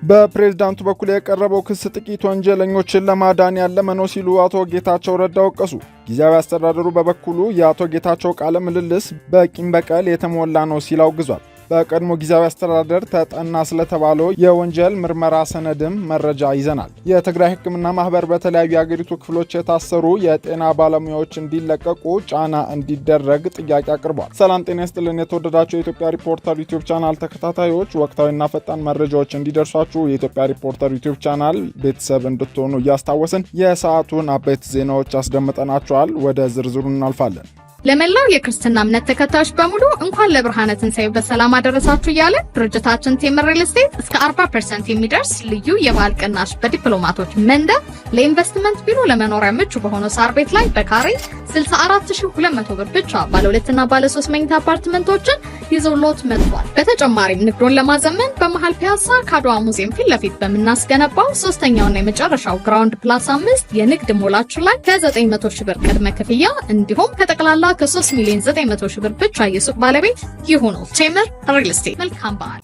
በፕሬዝዳንቱ በኩል የቀረበው ክስ ጥቂት ወንጀለኞችን ለማዳን ያለመ ነው ሲሉ አቶ ጌታቸው ረዳ ወቀሱ። ጊዜያዊ አስተዳደሩ በበኩሉ የአቶ ጌታቸው ቃለ ምልልስ በቂም በቀል የተሞላ ነው ሲል አውግዟል። በቀድሞ ጊዜያዊ አስተዳደር ተጠና ስለተባለው የወንጀል ምርመራ ሰነድም መረጃ ይዘናል። የትግራይ ሕክምና ማህበር በተለያዩ የአገሪቱ ክፍሎች የታሰሩ የጤና ባለሙያዎች እንዲለቀቁ ጫና እንዲደረግ ጥያቄ አቅርቧል። ሰላም ጤና ይስጥልን። የተወደዳችሁ የኢትዮጵያ ሪፖርተር ዩቲዩብ ቻናል ተከታታዮች ወቅታዊና ፈጣን መረጃዎች እንዲደርሷችሁ የኢትዮጵያ ሪፖርተር ዩቲዩብ ቻናል ቤተሰብ እንድትሆኑ እያስታወስን የሰዓቱን አበይት ዜናዎች አስደምጠናችኋል። ወደ ዝርዝሩ እናልፋለን። ለመላው የክርስትና እምነት ተከታዮች በሙሉ እንኳን ለብርሃነ ትንሣኤው በሰላም አደረሳችሁ እያለ ድርጅታችን ቴምር ሪል ስቴት እስከ 40% የሚደርስ ልዩ የበዓል ቅናሽ በዲፕሎማቶች መንደር ለኢንቨስትመንት ቢሮ ለመኖሪያ ምቹ በሆነው ሳር ቤት ላይ በካሬ 64200 ብር ብቻ ባለ 2 እና ባለ 3 መኝታ አፓርትመንቶችን ይዞሎት መጥቷል። በተጨማሪም ንግዶን ለማዘመን በመሃል ፒያሳ ከአድዋ ሙዚየም ፊት ለፊት በምናስገነባው ሶስተኛውና የመጨረሻው ግራውንድ ፕላስ 5 የንግድ ሞላችን ላይ ከ900 ሺህ ብር ቅድመ ክፍያ እንዲሁም ከጠቅላላ ከ3 ሚሊዮን 900 ሺህ ብር ብቻ የሱቅ ባለቤት ይሁኑ። ቴምር ሪል ስቴት። መልካም በዓል።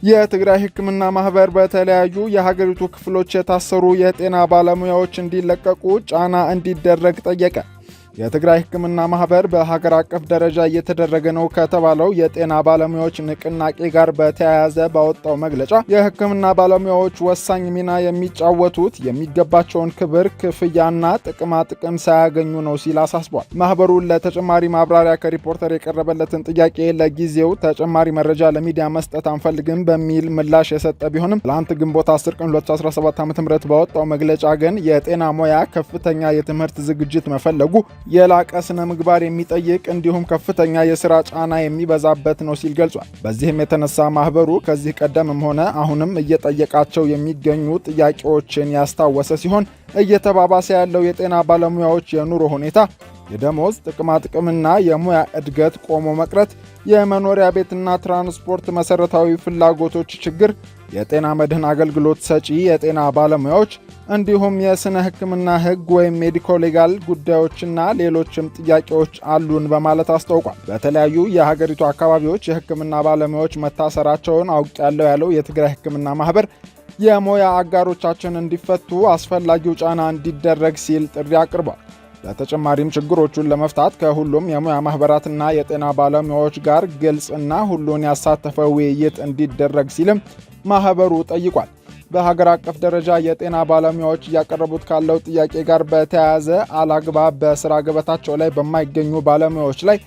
የትግራይ ሕክምና ማህበር በተለያዩ የሀገሪቱ ክፍሎች የታሰሩ የጤና ባለሙያዎች እንዲለቀቁ ጫና እንዲደረግ ጠየቀ። የትግራይ ሕክምና ማህበር በሀገር አቀፍ ደረጃ እየተደረገ ነው ከተባለው የጤና ባለሙያዎች ንቅናቄ ጋር በተያያዘ ባወጣው መግለጫ የሕክምና ባለሙያዎች ወሳኝ ሚና የሚጫወቱት የሚገባቸውን ክብር፣ ክፍያና ጥቅማ ጥቅም ሳያገኙ ነው ሲል አሳስቧል። ማህበሩ ለተጨማሪ ማብራሪያ ከሪፖርተር የቀረበለትን ጥያቄ ለጊዜው ተጨማሪ መረጃ ለሚዲያ መስጠት አንፈልግም በሚል ምላሽ የሰጠ ቢሆንም ትላንት ግንቦት 10 ቀን 2017 ዓ.ም ባወጣው መግለጫ ግን የጤና ሙያ ከፍተኛ የትምህርት ዝግጅት መፈለጉ የላቀ ስነ ምግባር የሚጠይቅ እንዲሁም ከፍተኛ የሥራ ጫና የሚበዛበት ነው ሲል ገልጿል። በዚህም የተነሳ ማህበሩ ከዚህ ቀደምም ሆነ አሁንም እየጠየቃቸው የሚገኙ ጥያቄዎችን ያስታወሰ ሲሆን እየተባባሰ ያለው የጤና ባለሙያዎች የኑሮ ሁኔታ፣ የደሞዝ ጥቅማጥቅምና የሙያ እድገት ቆሞ መቅረት፣ የመኖሪያ ቤትና ትራንስፖርት መሰረታዊ ፍላጎቶች ችግር፣ የጤና መድህን አገልግሎት ሰጪ የጤና ባለሙያዎች እንዲሁም የስነ ሕክምና ሕግ ወይም ሜዲኮ ሌጋል ጉዳዮችና ሌሎችም ጥያቄዎች አሉን በማለት አስታውቋል። በተለያዩ የሀገሪቱ አካባቢዎች የሕክምና ባለሙያዎች መታሰራቸውን አውቃለሁ ያለው የትግራይ ሕክምና ማህበር የሙያ አጋሮቻችን እንዲፈቱ አስፈላጊው ጫና እንዲደረግ ሲል ጥሪ አቅርቧል። በተጨማሪም ችግሮቹን ለመፍታት ከሁሉም የሙያ ማህበራትና የጤና ባለሙያዎች ጋር ግልጽና ሁሉን ያሳተፈ ውይይት እንዲደረግ ሲልም ማህበሩ ጠይቋል። በሀገር አቀፍ ደረጃ የጤና ባለሙያዎች እያቀረቡት ካለው ጥያቄ ጋር በተያያዘ አላግባብ በስራ ገበታቸው ላይ በማይገኙ ባለሙያዎች ላይ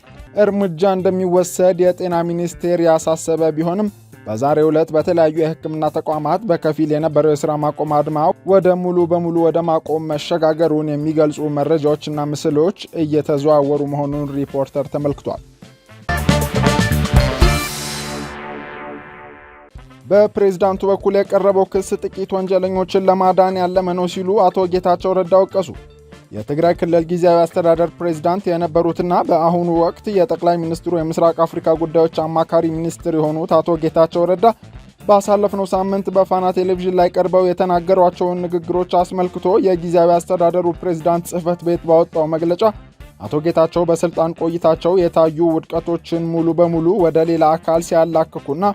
እርምጃ እንደሚወሰድ የጤና ሚኒስቴር ያሳሰበ ቢሆንም በዛሬው ዕለት በተለያዩ የሕክምና ተቋማት በከፊል የነበረው የሥራ ማቆም አድማ ወደ ሙሉ በሙሉ ወደ ማቆም መሸጋገሩን የሚገልጹ መረጃዎችና ምስሎች እየተዘዋወሩ መሆኑን ሪፖርተር ተመልክቷል። በፕሬዝዳንቱ በኩል የቀረበው ክስ ጥቂት ወንጀለኞችን ለማዳን ያለመ ነው ሲሉ አቶ ጌታቸው ረዳ ወቀሱ። የትግራይ ክልል ጊዜያዊ አስተዳደር ፕሬዝዳንት የነበሩትና በአሁኑ ወቅት የጠቅላይ ሚኒስትሩ የምስራቅ አፍሪካ ጉዳዮች አማካሪ ሚኒስትር የሆኑት አቶ ጌታቸው ረዳ ባሳለፍነው ሳምንት በፋና ቴሌቪዥን ላይ ቀርበው የተናገሯቸውን ንግግሮች አስመልክቶ የጊዜያዊ አስተዳደሩ ፕሬዝዳንት ጽሕፈት ቤት ባወጣው መግለጫ አቶ ጌታቸው በስልጣን ቆይታቸው የታዩ ውድቀቶችን ሙሉ በሙሉ ወደ ሌላ አካል ሲያላክኩና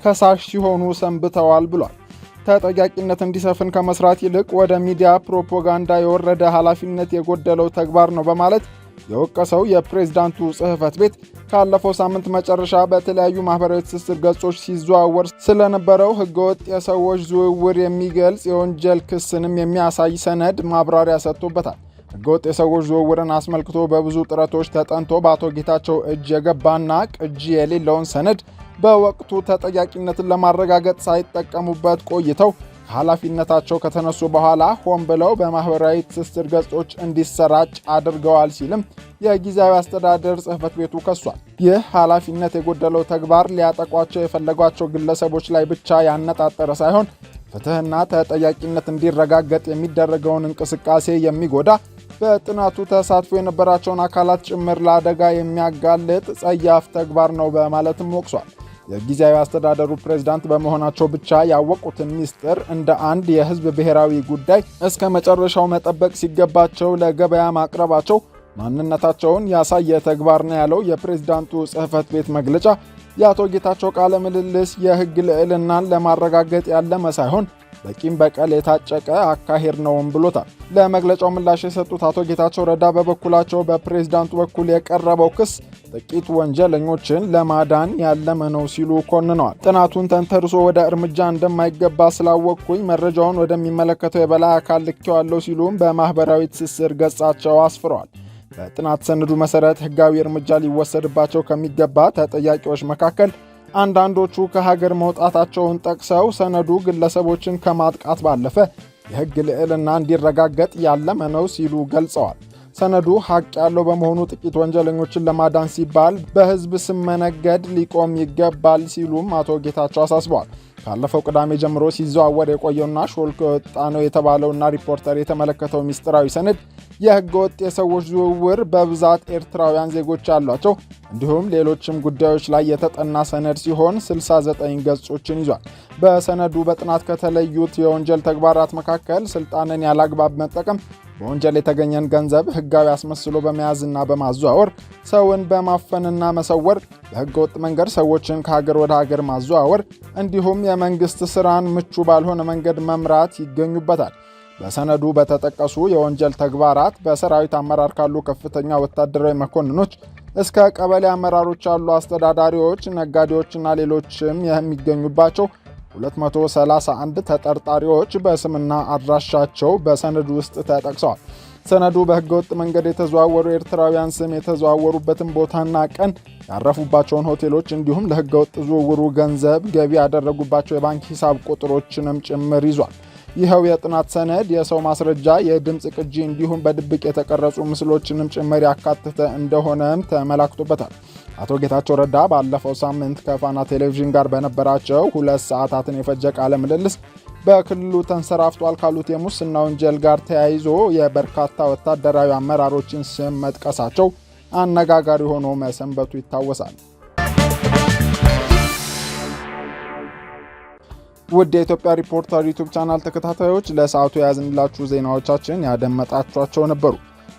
ከሳሽ ሲሆኑ ሰንብተዋል ብሏል። ተጠያቂነት እንዲሰፍን ከመስራት ይልቅ ወደ ሚዲያ ፕሮፓጋንዳ የወረደ ኃላፊነት የጎደለው ተግባር ነው በማለት የወቀሰው የፕሬዝዳንቱ ጽሕፈት ቤት ካለፈው ሳምንት መጨረሻ በተለያዩ ማህበራዊ ትስስር ገጾች ሲዘዋወር ስለነበረው ህገወጥ የሰዎች ዝውውር የሚገልጽ የወንጀል ክስንም የሚያሳይ ሰነድ ማብራሪያ ሰጥቶበታል። ህገወጥ የሰዎች ዝውውርን አስመልክቶ በብዙ ጥረቶች ተጠንቶ በአቶ ጌታቸው እጅ የገባና ቅጂ የሌለውን ሰነድ በወቅቱ ተጠያቂነትን ለማረጋገጥ ሳይጠቀሙበት ቆይተው ከኃላፊነታቸው ከተነሱ በኋላ ሆን ብለው በማህበራዊ ትስስር ገጾች እንዲሰራጭ አድርገዋል ሲልም የጊዜያዊ አስተዳደር ጽሕፈት ቤቱ ከሷል። ይህ ኃላፊነት የጎደለው ተግባር ሊያጠቋቸው የፈለጓቸው ግለሰቦች ላይ ብቻ ያነጣጠረ ሳይሆን ፍትህና ተጠያቂነት እንዲረጋገጥ የሚደረገውን እንቅስቃሴ የሚጎዳ በጥናቱ ተሳትፎ የነበራቸውን አካላት ጭምር ለአደጋ የሚያጋልጥ ጸያፍ ተግባር ነው በማለትም ወቅሷል። የጊዜያዊ አስተዳደሩ ፕሬዝዳንት በመሆናቸው ብቻ ያወቁትን ሚስጥር እንደ አንድ የህዝብ ብሔራዊ ጉዳይ እስከ መጨረሻው መጠበቅ ሲገባቸው ለገበያ ማቅረባቸው ማንነታቸውን ያሳየ ተግባር ነው ያለው የፕሬዝዳንቱ ጽሕፈት ቤት መግለጫ የአቶ ጌታቸው ቃለ ምልልስ የህግ ልዕልናን ለማረጋገጥ ያለመ ሳይሆን በቂም በቀል የታጨቀ አካሄድ ነውም ብሎታል። ለመግለጫው ምላሽ የሰጡት አቶ ጌታቸው ረዳ በበኩላቸው በፕሬዝዳንቱ በኩል የቀረበው ክስ ጥቂት ወንጀለኞችን ለማዳን ያለመ ነው ሲሉ ኮንነዋል። ጥናቱን ተንተርሶ ወደ እርምጃ እንደማይገባ ስላወቅኩኝ መረጃውን ወደሚመለከተው የበላይ አካል ልኬዋለሁ ሲሉም በማህበራዊ ትስስር ገጻቸው አስፍረዋል። በጥናት ሰነዱ መሰረት ህጋዊ እርምጃ ሊወሰድባቸው ከሚገባ ተጠያቂዎች መካከል አንዳንዶቹ ከሀገር መውጣታቸውን ጠቅሰው ሰነዱ ግለሰቦችን ከማጥቃት ባለፈ የህግ ልዕልና እንዲረጋገጥ ያለመ ነው ሲሉ ገልጸዋል። ሰነዱ ሀቅ ያለው በመሆኑ ጥቂት ወንጀለኞችን ለማዳን ሲባል በህዝብ ስም መነገድ ሊቆም ይገባል ሲሉም አቶ ጌታቸው አሳስበዋል። ካለፈው ቅዳሜ ጀምሮ ሲዘዋወር የቆየውና ሾልኮ የወጣ ነው የተባለውና ሪፖርተር የተመለከተው ሚስጥራዊ ሰነድ የህገ ወጥ የሰዎች ዝውውር በብዛት ኤርትራውያን ዜጎች ያሏቸው እንዲሁም ሌሎችም ጉዳዮች ላይ የተጠና ሰነድ ሲሆን 69 ገጾችን ይዟል። በሰነዱ በጥናት ከተለዩት የወንጀል ተግባራት መካከል ስልጣንን ያላግባብ መጠቀም፣ በወንጀል የተገኘን ገንዘብ ህጋዊ አስመስሎ በመያዝና በማዘዋወር፣ ሰውን በማፈንና መሰወር፣ በህገ ወጥ መንገድ ሰዎችን ከሀገር ወደ ሀገር ማዘዋወር እንዲሁም የመንግስት ስራን ምቹ ባልሆነ መንገድ መምራት ይገኙበታል። በሰነዱ በተጠቀሱ የወንጀል ተግባራት በሰራዊት አመራር ካሉ ከፍተኛ ወታደራዊ መኮንኖች እስከ ቀበሌ አመራሮች ያሉ አስተዳዳሪዎች፣ ነጋዴዎችና ሌሎችም የሚገኙባቸው 231 ተጠርጣሪዎች በስምና አድራሻቸው በሰነዱ ውስጥ ተጠቅሰዋል። ሰነዱ በህገወጥ መንገድ የተዘዋወሩ ኤርትራውያን ስም፣ የተዘዋወሩበትን ቦታና ቀን፣ ያረፉባቸውን ሆቴሎች እንዲሁም ለህገወጥ ዝውውሩ ገንዘብ ገቢ ያደረጉባቸው የባንክ ሂሳብ ቁጥሮችንም ጭምር ይዟል። ይኸው የጥናት ሰነድ የሰው ማስረጃ፣ የድምፅ ቅጂ እንዲሁም በድብቅ የተቀረጹ ምስሎችንም ጭምር ያካተተ እንደሆነም ተመላክቶበታል። አቶ ጌታቸው ረዳ ባለፈው ሳምንት ከፋና ቴሌቪዥን ጋር በነበራቸው 2 ሰዓታትን የፈጀ ቃለ ምልልስ በክልሉ ተንሰራፍቷል ካሉት የሙስና ወንጀል ጋር ተያይዞ የበርካታ ወታደራዊ አመራሮችን ስም መጥቀሳቸው አነጋጋሪ ሆኖ መሰንበቱ ይታወሳል። ውድ የኢትዮጵያ ሪፖርተር ዩቲዩብ ቻናል ተከታታዮች ለሰዓቱ የያዝንላችሁ ዜናዎቻችን ያደመጣችኋቸው ነበሩ።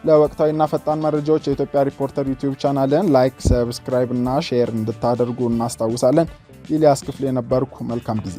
ለወቅታዊና ፈጣን መረጃዎች የኢትዮጵያ ሪፖርተር ዩቲዩብ ቻናልን ላይክ፣ ሰብስክራይብ እና ሼር እንድታደርጉ እናስታውሳለን። ኢልያስ ክፍሌ ነበርኩ። መልካም ጊዜ